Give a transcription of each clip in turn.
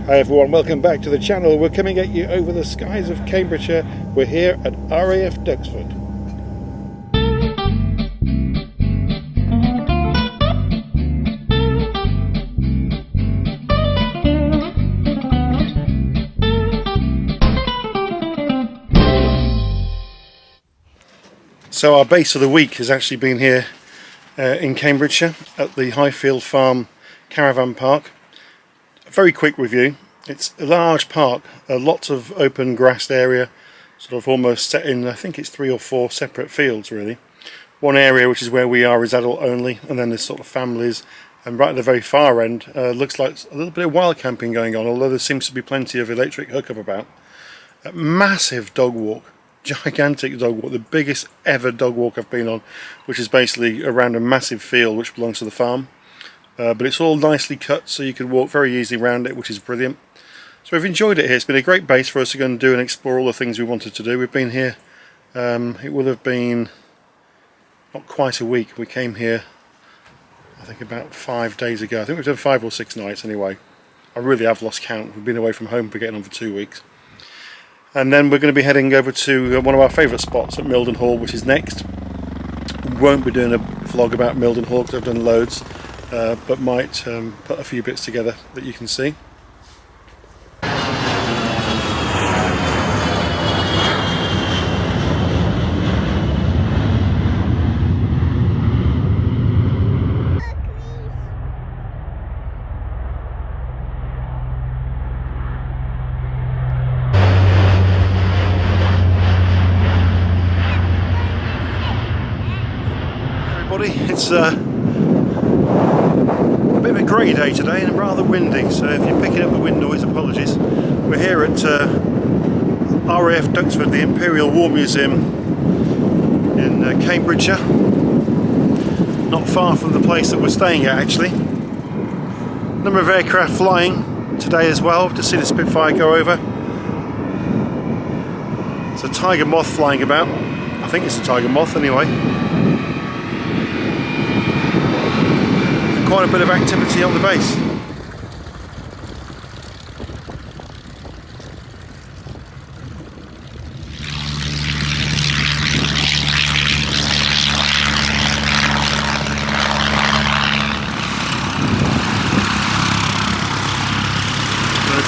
Hi everyone, welcome back to the channel. We're coming at you over the skies of Cambridgeshire. We're here at RAF Duxford. So our base for the week has actually been here in Cambridgeshire at the Highfield Farm Caravan Park. A very quick review. It's a large park, lots of open grassed area, sort of almost set in, I think it's 3 or 4 separate fields really. One area, which is where we are, is adult only, and then there's sort of families, and right at the very far end looks like a little bit of wild camping going on, although there seems to be plenty of electric hookup about. A massive dog walk. Gigantic dog walk, the biggest ever dog walk I've been on, which is basically around a massive field which belongs to the farm. But it's all nicely cut so you can walk very easily around it, which is brilliant. So we've enjoyed it here. It's been a great base for us to go and do and explore all the things we wanted to do. We've been here, it will have been not quite a week. We came here I think about 5 days ago. I think we've done 5 or 6 nights anyway. I really have lost count. We've been away from home for getting on for 2 weeks. And then we're going to be heading over to one of our favourite spots at Mildenhall, which is next. We won't be doing a vlog about Mildenhall because I've done loads, but might put a few bits together that you can see. It's a bit of a grey day today and rather windy, so if you're picking up the wind noise, apologies. We're here at RAF Duxford, the Imperial War Museum in Cambridgeshire, not far from the place that we're staying at actually. Number of aircraft flying today as well, to see the Spitfire go over. It's a tiger moth flying about. I think it's a tiger moth anyway. Quite a bit of activity on the base.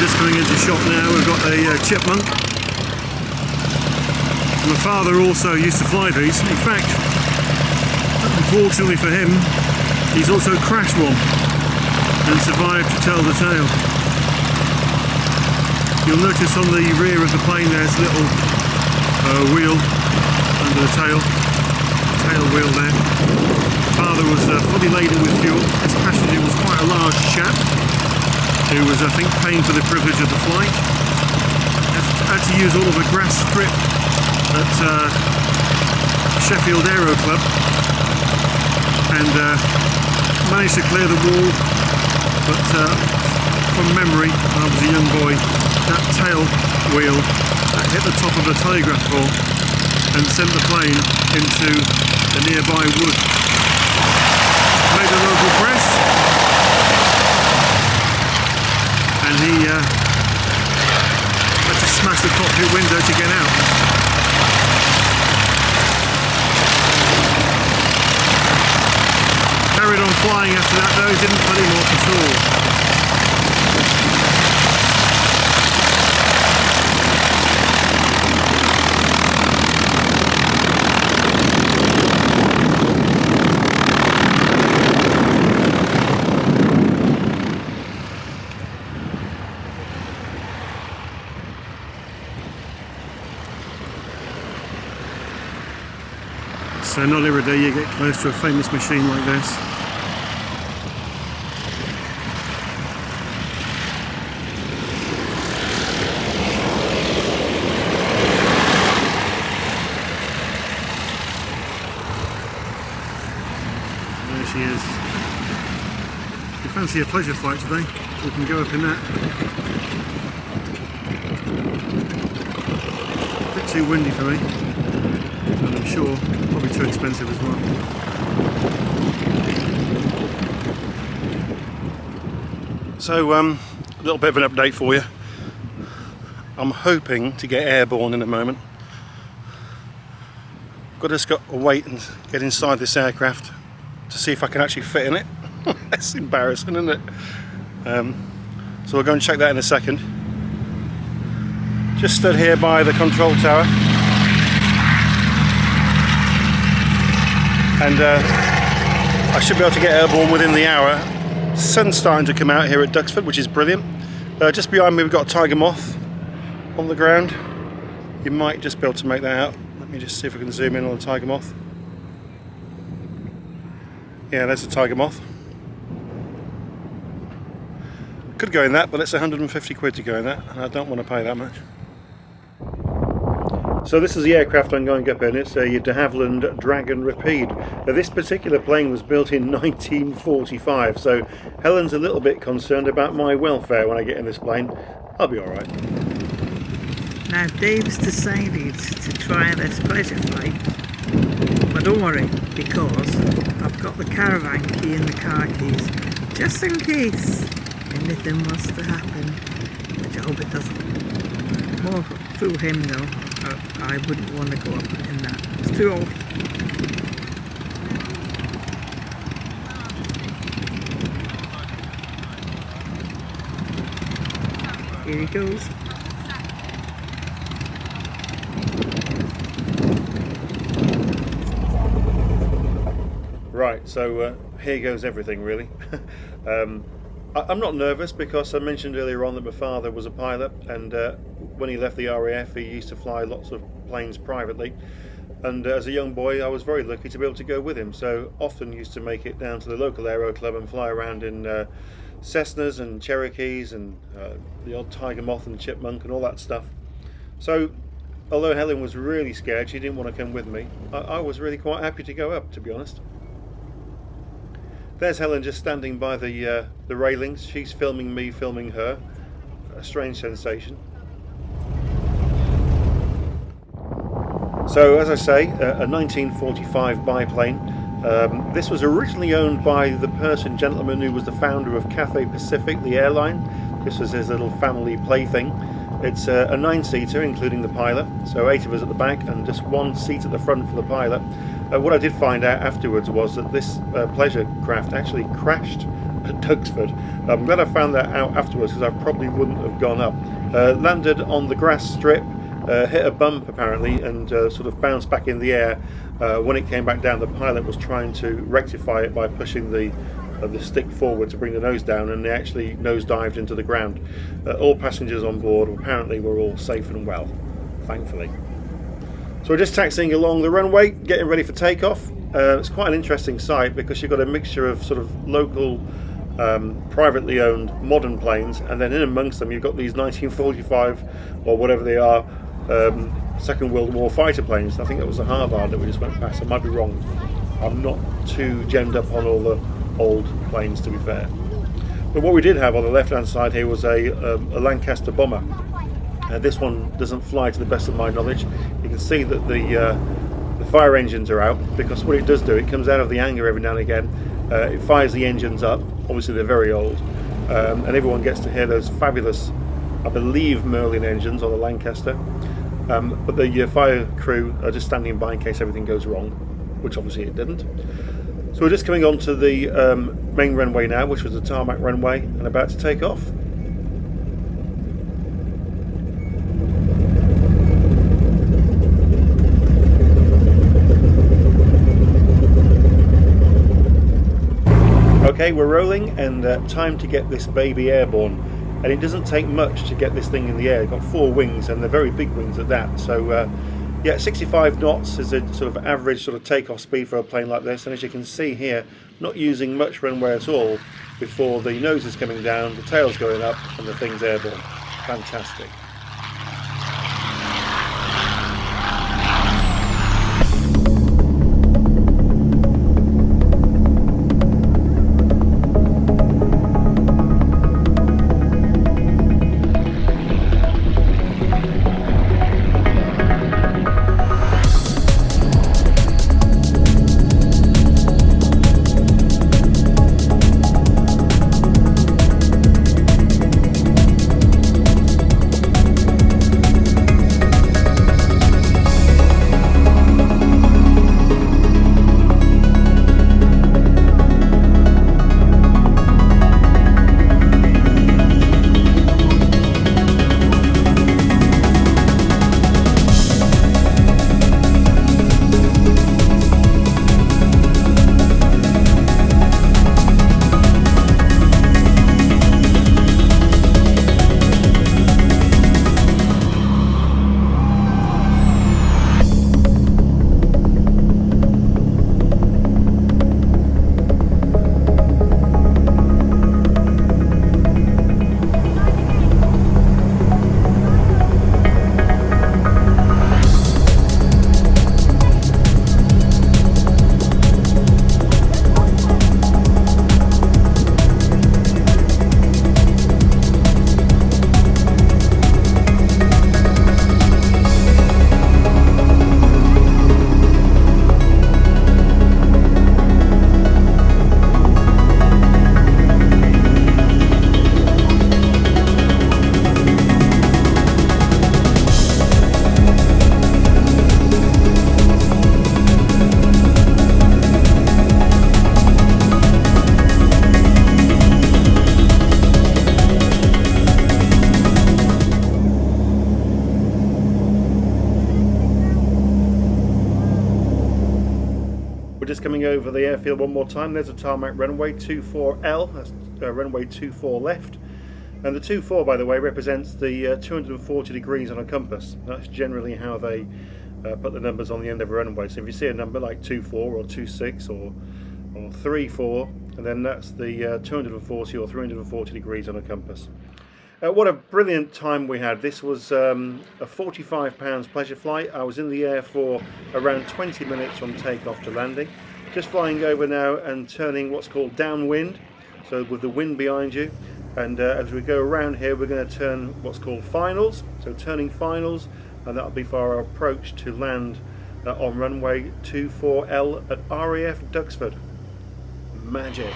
Just coming into shop now, we've got a chipmunk. My father also used to fly these. In fact, unfortunately for him, he's also crashed one and survived to tell the tale. You'll notice on the rear of the plane there's a little wheel under the tail wheel there. Father was fully laden with fuel. This passenger was quite a large chap who was, I think, paying for the privilege of the flight. Had to use all of a grass strip at Sheffield Aero Club, and managed to clear the wall, but from memory, when I was a young boy, that tail wheel that hit the top of the telegraph pole and sent the plane into the nearby wood. Made the local press, and he had to smash the cockpit window to get out. Carried on flying after that though, didn't put him off at all. So not every day you get close to a famous machine like this. There she is. If you fancy a pleasure flight today, we can go up in that. A bit too windy for me, and I'm sure probably too expensive as well. So little bit of an update for you. I'm hoping to get airborne in a moment. Just got to wait and get inside this aircraft to see if I can actually fit in it. That's embarrassing, isn't it? So we'll go and check that in a second. Just stood here by the control tower, and I should be able to get airborne within the hour. Sun's starting to come out here at Duxford, which is brilliant. Just behind me we've got a tiger moth on the ground. You might just be able to make that out. Let me just see if I can zoom in on the tiger moth. Yeah, there's a tiger moth. Could go in that, but it's 150 quid to go in that, and I don't want to pay that much. So this is the aircraft I'm going up in. It's a de Havilland Dragon Rapide. Now, this particular plane was built in 1945, so Helen's a little bit concerned about my welfare when I get in this plane. I'll be alright. Now Dave's decided to try this pleasure flight, but don't worry, because I've got the caravan key and the car keys, just in case anything was to happen, which I hope it doesn't. More fool him though, I wouldn't want to go up in that, it's too old. Here he goes. Right, so here goes everything really. I'm not nervous because I mentioned earlier on that my father was a pilot, and when he left the RAF he used to fly lots of planes privately, and as a young boy I was very lucky to be able to go with him, so often used to make it down to the local aero club and fly around in Cessnas and Cherokees and the odd Tiger Moth and Chipmunk and all that stuff. So although Helen was really scared, she didn't want to come with me, I was really quite happy to go up, to be honest. There's Helen just standing by the railings. She's filming me, filming her. A strange sensation. So, as I say, a 1945 biplane. This was originally owned by the gentleman who was the founder of Cathay Pacific, the airline. This was his little family plaything. It's a 9-seater, including the pilot. So 8 of us at the back and just 1 seat at the front for the pilot. What I did find out afterwards was that this pleasure craft actually crashed at Duxford. I'm glad I found that out afterwards because I probably wouldn't have gone up. Landed on the grass strip, hit a bump apparently, and sort of bounced back in the air. When it came back down, the pilot was trying to rectify it by pushing the stick forward to bring the nose down, and they actually nose-dived into the ground. All passengers on board apparently were all safe and well, thankfully. So we're just taxiing along the runway, getting ready for takeoff. It's quite an interesting sight because you've got a mixture of sort of local, privately owned modern planes, and then in amongst them you've got these 1945 or whatever they are, Second World War fighter planes. I think that was the Harvard that we just went past. I might be wrong. I'm not too gemmed up on all the old planes, to be fair. But what we did have on the left hand side here was a Lancaster Bomber. This one doesn't fly to the best of my knowledge. You can see that the fire engines are out, because what it does do, it comes out of the hangar every now and again. It fires the engines up. Obviously they're very old, and everyone gets to hear those fabulous, I believe, Merlin engines on the Lancaster. But the fire crew are just standing by in case everything goes wrong, which obviously it didn't. So we're just coming on to the main runway now, which was the tarmac runway, and about to take off. Okay, we're rolling, and time to get this baby airborne. And it doesn't take much to get this thing in the air. It's got 4 wings, and they're very big wings at that. So yeah, 65 knots is a sort of average sort of takeoff speed for a plane like this. And as you can see here, not using much runway at all before the nose is coming down, the tail's going up, and the thing's airborne. Fantastic. over the airfield one more time. There's a tarmac runway 24L, that's runway 24 left. And the 24, by the way, represents the 240 degrees on a compass. That's generally how they put the numbers on the end of a runway. So if you see a number like 24 or 26 or 34, and then that's the 240 or 340 degrees on a compass. What a brilliant time we had. This was a £45 pleasure flight. I was in the air for around 20 minutes from takeoff to landing. Just flying over now and turning what's called downwind, so with the wind behind you. And as we go around here, we're going to turn what's called finals, so turning finals, and that'll be for our approach to land on runway 24L at RAF Duxford. Magic.